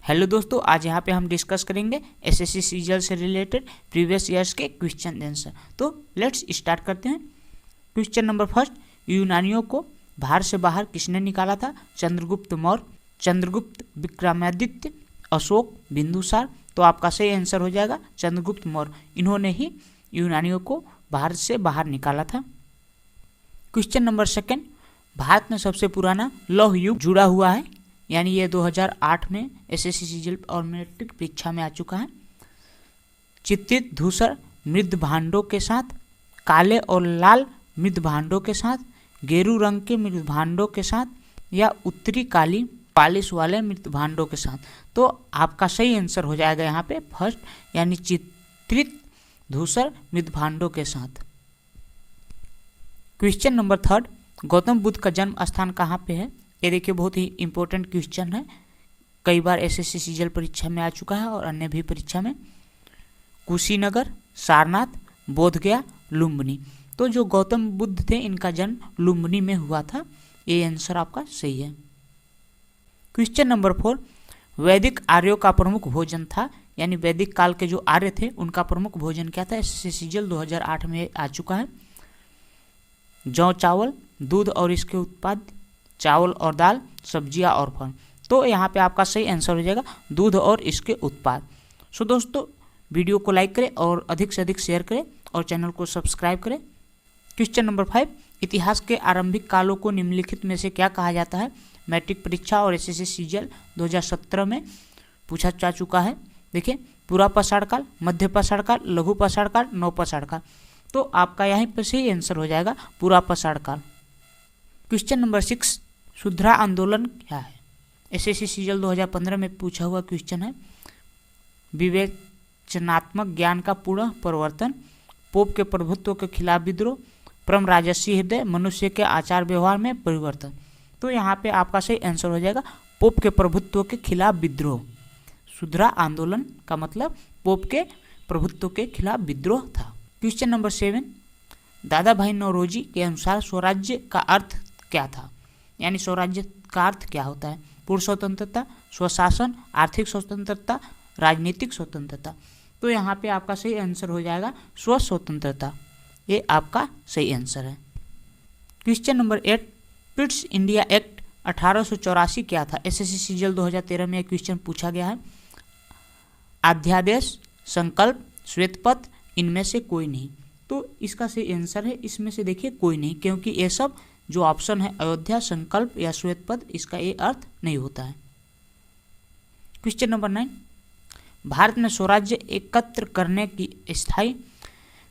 Hello दोस्तों, आज यहाँ पे हम डिस्कस करेंगे एसएससी सीजीएल से रिलेटेड प्रीवियस ईयर्स के क्वेश्चन आंसर। तो लेट्स स्टार्ट करते हैं। क्वेश्चन नंबर फर्स्ट, यूनानियों को भारत से बाहर किसने निकाला था? चंद्रगुप्त मौर्य, चंद्रगुप्त, विक्रमादित्य, अशोक, बिंदुसार। तो आपका सही आंसर हो जाएगा चंद्रगुप्त मौर्य। इन्होंने ही यूनानियों को भारत से बाहर निकाला था। क्वेश्चन नंबर सेकेंड, भारत में सबसे पुराना लौह युग जुड़ा हुआ है, यानी ये 2008 में एसएससी सीजीएल और मैट्रिक परीक्षा में आ चुका है। चित्रित धूसर मृद भांडों के साथ, काले और लाल मृद भांडों के साथ, गेरू रंग के मृद भांडों के साथ, या उत्तरी काली पालिश वाले मृद भांडों के साथ। तो आपका सही आंसर हो जाएगा यहाँ पे फर्स्ट, यानी चित्रित धूसर मृद भांडों के साथ। Question number third, Gautam Buddha का जन्म स्थान कहाँ पे है? ये देखिए बहुत ही इंपॉर्टेंट क्वेश्चन है, कई बार एसएससी सीजीएल परीक्षा में आ चुका है और अन्य भी परीक्षा में। कुशीनगर, सारनाथ, बोधगया, लुम्बिनी। तो जो गौतम बुद्ध थे इनका जन्म लुम्बिनी में हुआ था। ये आंसर आपका सही है। क्वेश्चन नंबर 4, वैदिक आर्यों का प्रमुख भोजन था, यानी वैदिक काल के जो आर्य थे उनका प्रमुख भोजन क्या था? एसएससी सीजीएल 2008 में आ चुका है। जौ, चावल, दूध और इसके उत्पाद, चावल और दाल, सब्जियां और फल। तो यहाँ पे आपका सही आंसर हो जाएगा दूध और इसके उत्पाद। सो दोस्तों, वीडियो को लाइक करें और अधिक से अधिक शेयर करें और चैनल को सब्सक्राइब करें। क्वेश्चन नंबर 5, इतिहास के आरंभिक कालों को निम्नलिखित में से क्या कहा जाता है? मैट्रिक परीक्षा और एसएससी सीजीएल 2017 में पूछा जा चुका है। देखिए, पूरा पाषाण काल, मध्य पाषाण काल, लघु पाषाण काल, नव पाषाण काल। तो आपका यहीं पर सही आंसर हो जाएगा पूरा पाषाण काल। क्वेश्चन नंबर 6, शुद्रा आंदोलन क्या है? एसएससी सीजीएल 2015 में पूछा हुआ क्वेश्चन है। विवेचनात्मक ज्ञान का पूर्ण परिवर्तन, पोप के प्रभुत्व के खिलाफ विद्रोह, परम राजसी हृदय, मनुष्य के आचार व्यवहार में परिवर्तन। तो यहाँ पे आपका सही आंसर हो जाएगा पोप के प्रभुत्व के खिलाफ विद्रोह। शुद्रा आंदोलन का मतलब पोप के प्रभुत्व के खिलाफ विद्रोह था। क्वेश्चन नंबर 7, दादा भाई नौरोजी के अनुसार स्वराज्य का अर्थ क्या था? यानी स्वराज्य का अर्थ क्या होता है? पूर्ण स्वतंत्रता, स्वशासन, आर्थिक स्वतंत्रता, राजनीतिक स्वतंत्रता। तो यहाँ पे आपका सही आंसर हो जाएगा स्व स्वतंत्रता। ये आपका सही आंसर है। Question number 8, Pitt's India act 1884 क्या था? एसएससी सीजीएल 2013 में यह क्वेश्चन पूछा गया है। अध्यादेश, संकल्प, श्वेतपत्र, इनमें से कोई नहीं। तो इसका सही आंसर है इसमें से देखिए कोई नहीं, क्योंकि ये सब जो ऑप्शन है अयोध्या, संकल्प या श्वेतपत्र, इसका ये अर्थ नहीं होता है। क्वेश्चन नंबर 9, भारत में स्वराज्य एकत्र करने की स्थायी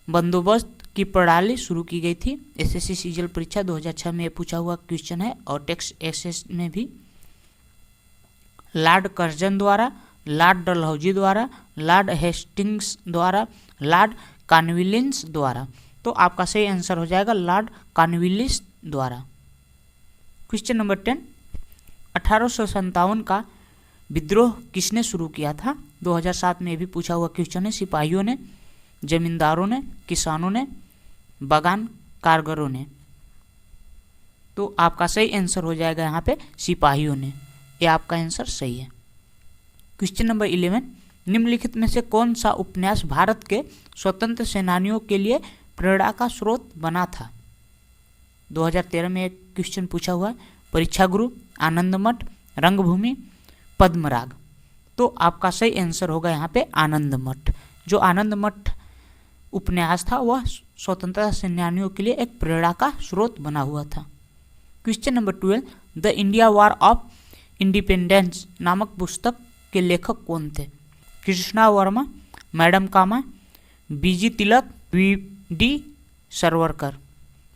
बंदोबस्त की प्रणाली शुरू की गई थी। एसएससी सीजीएल परीक्षा 2006 में ये पूछा हुआ क्वेश्चन है और टेक्स्ट एसएस में भी। लॉर्ड कर्जन द्वारा, लॉर्ड डलहौजी द्वारा, लॉर्ड हेस्टिंग्स द्वारा, लॉर्ड कॉर्नवालिस द्वारा। तो आपका सही आंसर हो जाएगा लॉर्ड कॉर्नवालिस द्वारा। क्वेश्चन नंबर 10, 1857 का विद्रोह किसने शुरू किया था? 2007 में भी पूछा हुआ क्वेश्चन है। सिपाहियों ने, जमींदारों ने, किसानों ने, बागान कारीगरों ने। तो आपका सही आंसर हो जाएगा यहाँ पे सिपाहियों ने। ये आपका आंसर सही है। क्वेश्चन नंबर 11, निम्नलिखित में से कौन सा उपन्यास भारत के स्वतंत्र सेनानियों के लिए प्रेरणा का स्रोत बना था? 2013 में एक क्वेश्चन पूछा हुआ है। परीक्षा गुरु, आनंद मठ, रंगभूमि, पद्मराग। तो आपका सही आंसर होगा यहाँ पे आनंद मठ। जो आनंद मठ उपन्यास था वह स्वतंत्रता सेनानियों के लिए एक प्रेरणा का स्रोत बना हुआ था। Question number 12, the India war of independence नामक पुस्तक के लेखक कौन थे? कृष्णा वर्मा, मैडम कामा, बीजी तिलक, वीडी सावरकर।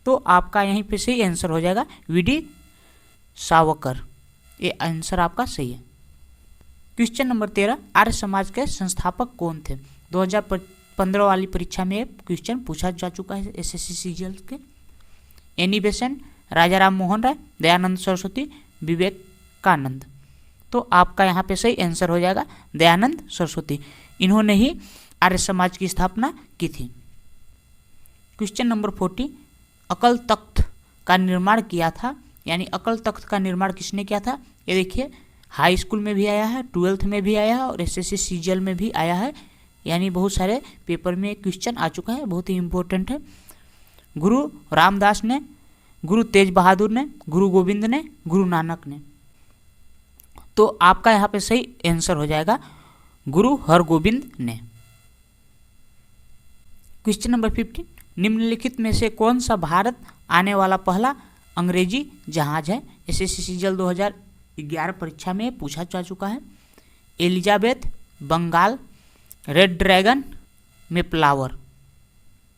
तो आपका यहीं पे सही आंसर हो जाएगा वीडी सावरकर। ये आंसर आपका सही है। क्वेश्चन नंबर 13, आर्य समाज के संस्थापक कौन थे? 2015 वाली परीक्षा में क्वेश्चन पूछा जा चुका है एसएससी सीजीएल के। एनी बेसेंट, राजा राम मोहन राय, दयानंद सरस्वती, विवेकानंद। तो आपका यहाँ पे सही आंसर हो जाएगा दयानंद सरस्वती। इन्होंने ही आर्य समाज की स्थापना की थी। क्वेश्चन नंबर 40, अकल तख्त का निर्माण किया था, यानी अकल तख्त का निर्माण किसने किया था? ये देखिए, हाई स्कूल में भी आया है, 12th में भी आया है और एसएससी सीजीएल में भी आया है, यानी बहुत सारे पेपर में क्वेश्चन आ चुका है, बहुत ही इम्पोर्टेंट है। गुरु रामदास ने, गुरु तेज बहादुर ने, गुरु गोविंद ने, गुरु नानक ने। तो आपका यहाँ पे सही आंसर हो जाएगा गुरु हरगोविंद ने। क्वेश्चन नंबर 15, निम्नलिखित में से कौन सा भारत आने वाला पहला अंग्रेजी जहाज है? एसएससी सीजीएल 2011 परीक्षा में पूछा जा चुका है। Elizabeth, Bengal, Red Dragon, Mayflower.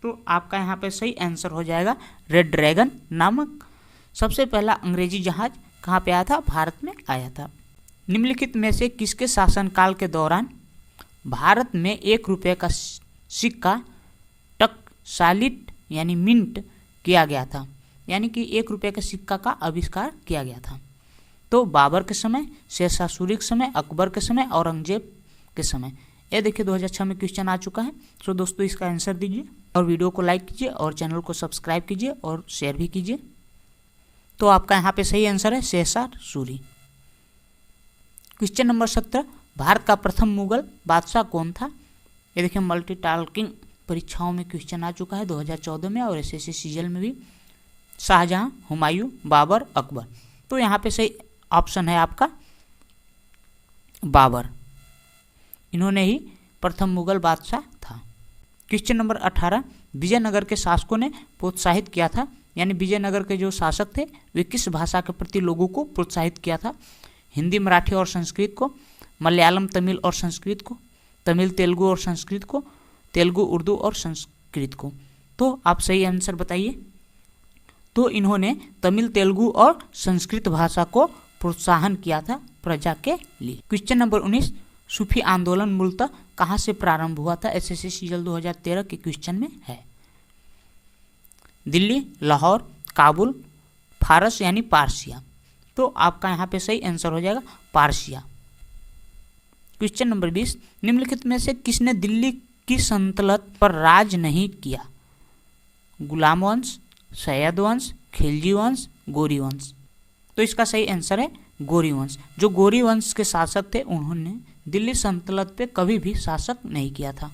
तो आपका यहाँ पे सही आंसर हो जाएगा रेड ड्रैगन नामक सबसे पहला अंग्रेजी जहाज कहाँ पे आया था? भारत में आया था। निम्नलिखित में से किसके शासनकाल के दौरान भारत में 1 रुपये का सिक्का टकसालिट यानी मिंट किया गया था, यानी कि 1 रुपये के सिक्का का आविष्कार किया गया था? तो बाबर के समय, शेरशाह सूरी के समय, अकबर के समय, औरंगजेब के समय। ये देखिए 2006 में क्वेश्चन आ चुका है। तो दोस्तों इसका आंसर दीजिए और वीडियो को लाइक कीजिए और चैनल को सब्सक्राइब कीजिए और शेयर भी कीजिए। तो आपका यहाँ पे सही आंसर है शेरशाह सूरी। क्वेश्चन नंबर 17, भारत का प्रथम मुगल बादशाह कौन था? ये देखिए मल्टीटास्किंग परीक्षाओं में क्वेश्चन आ चुका है 2014 में और एसएससी सीजीएल में भी। शाहजहां, हुमायूं, बाबर, अकबर। तो यहाँ पे सही ऑप्शन है आपका बाबर, इन्होंने ही प्रथम मुगल बादशाह था। क्वेश्चन नंबर 18, विजयनगर के शासकों ने प्रोत्साहित किया था, यानी विजयनगर के जो शासक थे वे किस भाषा के प्रति लोगों को प्रोत्साहित किया था? हिंदी, मराठी और संस्कृत को, मलयालम, तमिल और संस्कृत को, तमिल, तेलुगु और संस्कृत को, तेलुगु, उर्दू और संस्कृत को। तो आप सही आंसर बताइए। तो इन्होंने तमिल, तेलुगु और संस्कृत भाषा को प्रोत्साहन किया था प्रजा के लिए। क्वेश्चन नंबर 19, सूफी आंदोलन मूलतः कहाँ से प्रारंभ हुआ था? एसएससी सीजीएल 2013 के क्वेश्चन में है। दिल्ली, लाहौर, काबुल, फारस यानी पारसिया। तो आपका यहाँ पे सही आंसर हो जाएगा पारसिया। क्वेश्चन नंबर 20, निम्नलिखित में से किसने दिल्ली की सल्तनत पर राज नहीं किया? गुलाम वंश, सैयद वंश, खिलजी वंश, गौरी वंश। तो इसका सही आंसर है गौरी वंश। जो गौरी वंश के शासक थे उन्होंने दिल्ली सल्तनत पे कभी भी शासक नहीं किया था।